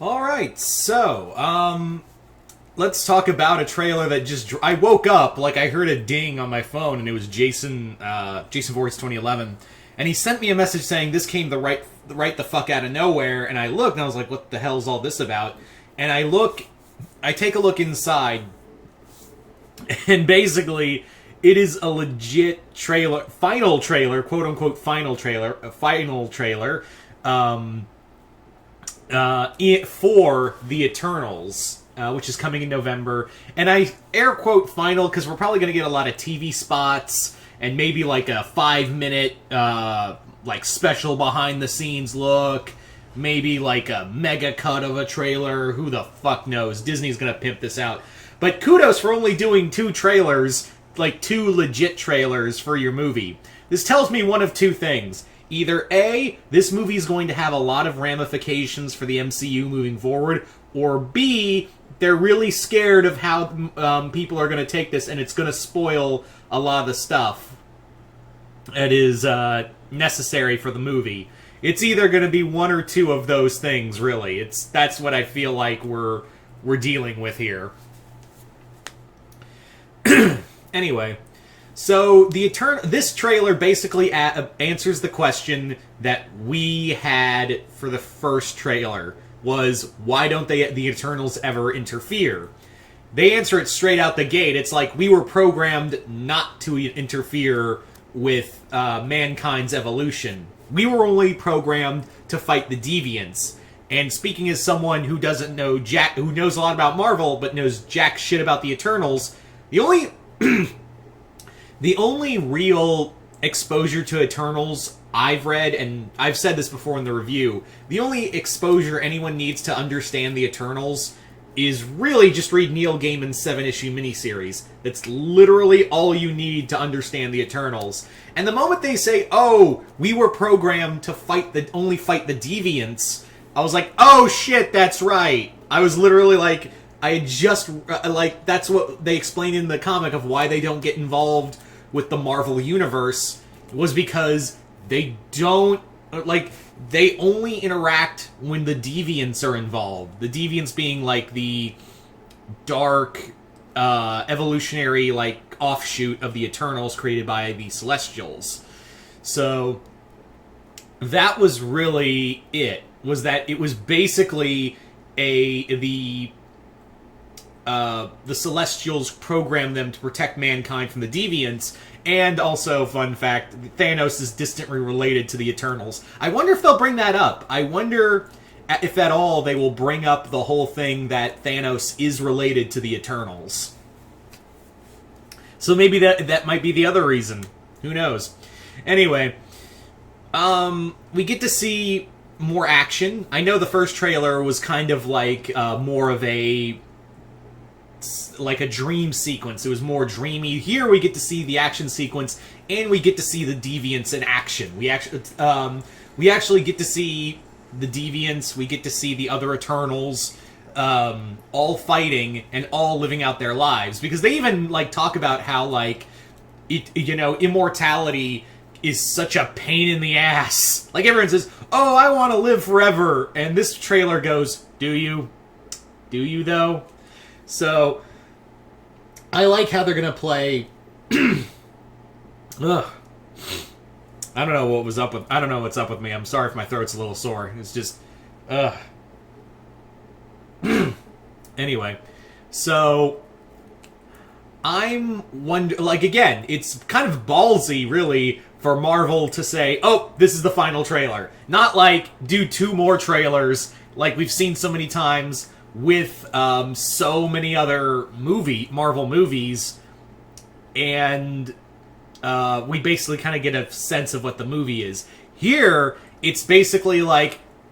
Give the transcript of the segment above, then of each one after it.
All right, so let's talk about a trailer that just I woke up like I heard a ding on my phone, and it was Jason Voorhees 2011, and he sent me a message saying this came right the fuck out of nowhere, and I looked and I was like, what the hell is all this about? And I take a look inside, and basically it is a legit trailer, final trailer, quote unquote final trailer, for the Eternals, which is coming in November. And I air quote final because we're probably going to get a lot of TV spots and maybe like a 5-minute like special behind the scenes look, maybe like a mega cut of a trailer. Who the fuck knows? Disney's going to pimp this out. But kudos for only doing 2 trailers, like 2 legit trailers for your movie. This tells me one of 2 things. Either A, this movie is going to have a lot of ramifications for the MCU moving forward, or B, they're really scared of how people are going to take this, and it's going to spoil a lot of the stuff that is necessary for the movie. It's either going to be one or 2 of those things, really. That's what I feel like we're dealing with here. Anyway, so this trailer basically answers the question that we had for the first trailer, was why don't the Eternals ever interfere? They answer it straight out the gate. It's like we were programmed not to interfere with mankind's evolution. We were only programmed to fight the deviants. And speaking as someone who doesn't know who knows a lot about Marvel but knows jack shit about the Eternals, the only real exposure to Eternals I've read, and I've said this before in the review, the only exposure anyone needs to understand the Eternals is really just read Neil Gaiman's 7-issue miniseries. That's literally all you need to understand the Eternals. And the moment they say, oh, we were programmed to only fight the deviants, I was like, oh shit, that's right. I was literally like, I had just, that's what they explained in the comic of why they don't get involved with the Marvel Universe, was because they don't, they only interact when the deviants are involved. The deviants being, like, the dark, evolutionary, offshoot of the Eternals created by the Celestials. So, that was really it. Was that it was basically the Celestials programmed them to protect mankind from the deviants, and also, fun fact, Thanos is distantly related to the Eternals. I wonder if they'll bring that up. I wonder if at all they will bring up the whole thing that Thanos is related to the Eternals. So maybe that might be the other reason. Who knows? Anyway, we get to see more action. I know the first trailer was kind of like more of a dream sequence. It was more dreamy. Here we get to see the action sequence, and we get to see the deviants in action. We actually get to see the deviants. We get to see the other Eternals all fighting and all living out their lives, because they even talk about how immortality is such a pain in the ass. Everyone says, oh, I want to live forever, and this trailer goes, do you though? So, I like how they're gonna play. Ugh. I don't know what's up with me. I'm sorry if my throat's a little sore. It's just, Anyway, so I'm again, it's kind of ballsy, really, for Marvel to say, oh, this is the final trailer. Not do 2 more trailers like we've seen so many times with so many other Marvel movies, and we basically kind of get a sense of what the movie is. Here, it's basically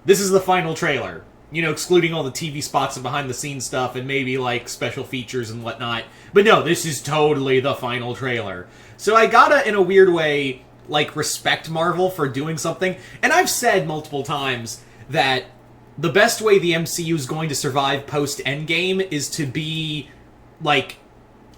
this is the final trailer, excluding all the TV spots and behind-the-scenes stuff, and maybe, special features and whatnot. But no, this is totally the final trailer. So I gotta, in a weird way, respect Marvel for doing something. And I've said multiple times that the best way the MCU is going to survive post-Endgame is to be,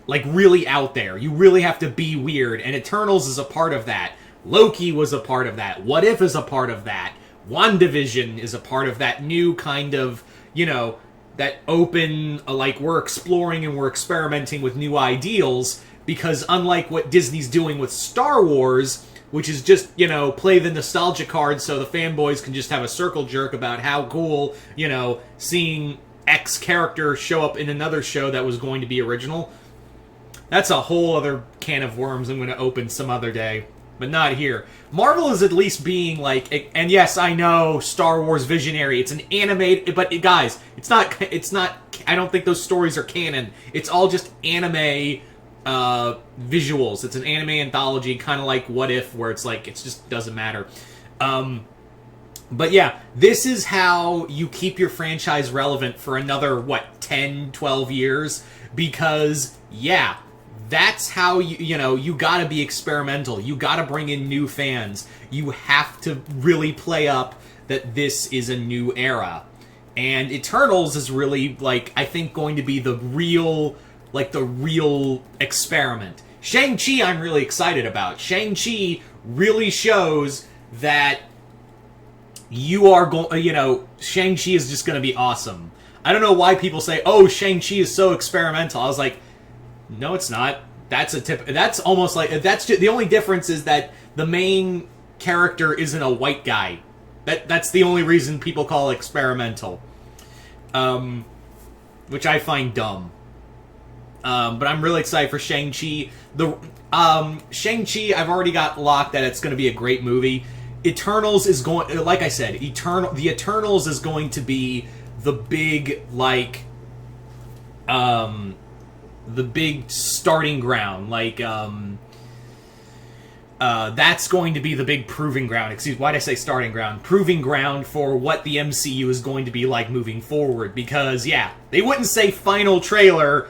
really out there. You really have to be weird, and Eternals is a part of that. Loki was a part of that. What If is a part of that. WandaVision is a part of that new kind of that open, like, we're exploring and we're experimenting with new ideals, because unlike what Disney's doing with Star Wars, which is just, play the nostalgia card so the fanboys can just have a circle jerk about how cool, seeing X character show up in another show that was going to be original. That's a whole other can of worms I'm going to open some other day. But not here. Marvel is at least being like, and yes, I know, Star Wars Visionary, it's an animated, but guys, it's not, I don't think those stories are canon. It's all just anime visuals. It's an anime anthology, kind of like What If, where it's like, it just doesn't matter. But yeah, this is how you keep your franchise relevant for another, 10, 12 years? Because, yeah, that's how you gotta be experimental. You gotta bring in new fans. You have to really play up that this is a new era. And Eternals is really, I think going to be the real experiment. Shang-Chi I'm really excited about. Shang-Chi really shows that you are going, Shang-Chi is just gonna be awesome. I don't know why people say, oh, Shang-Chi is so experimental. I was like, no, it's not. That's almost like, that's just, the only difference is that the main character isn't a white guy. That's the only reason people call it experimental. Which I find dumb. But I'm really excited for Shang-Chi. Shang-Chi, I've already got locked that it's going to be a great movie. Eternals is going, like I said, the Eternals is going to be the big, the big starting ground, that's going to be the big proving ground. Why did I say starting ground? Proving ground for what the MCU is going to be like moving forward. Because, yeah, they wouldn't say final trailer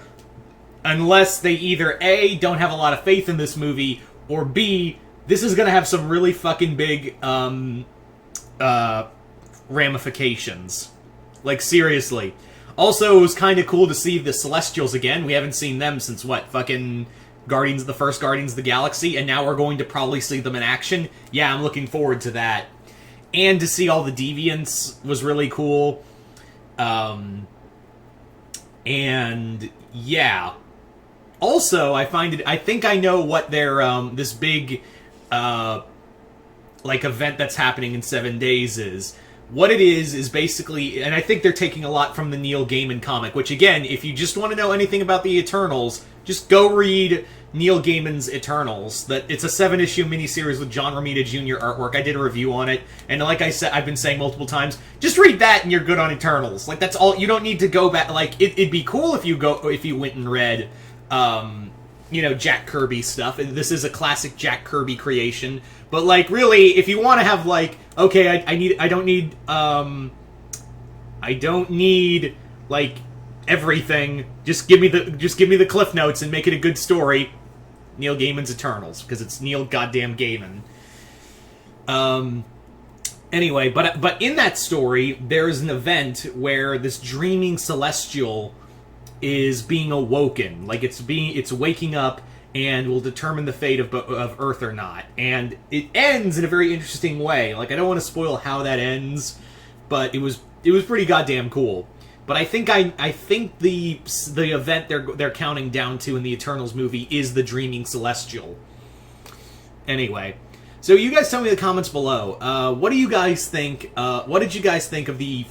unless they either A, don't have a lot of faith in this movie, or B, this is going to have some really fucking big ramifications. Seriously. Also, it was kind of cool to see the Celestials again. We haven't seen them since, fucking the first Guardians of the Galaxy, and now we're going to probably see them in action. Yeah, I'm looking forward to that. And to see all the Deviants was really cool. And, yeah. Also, I think I know what their, this big, event that's happening in 7 days is. What it is basically, and I think they're taking a lot from the Neil Gaiman comic, which again, if you just want to know anything about the Eternals, just go read Neil Gaiman's Eternals. It's a 7-issue miniseries with John Romita Jr. artwork. I did a review on it, and like I said, I've been saying multiple times, just read that and you're good on Eternals. That's all. You don't need to go back. It'd be cool if you went and read, Jack Kirby stuff. This is a classic Jack Kirby creation. But, really, if you want to have, okay, I don't need, everything. Just give me the Cliff Notes and make it a good story. Neil Gaiman's Eternals, because it's Neil goddamn Gaiman. Anyway, but in that story, there's an event where this dreaming Celestial is being awoken. It's waking up and will determine the fate of Earth or not. And it ends in a very interesting way. I don't want to spoil how that ends, but it was pretty goddamn cool. But I think the event they're counting down to in the Eternals movie is the Dreaming Celestial. Anyway, so you guys tell me in the comments below. What do you guys think? What did you guys think of the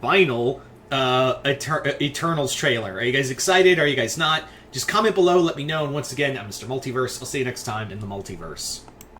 final Eternals trailer? Are you guys excited? Are you guys not? Just comment below, let me know, and once again, I'm Mr. Multiverse. I'll see you next time in the Multiverse.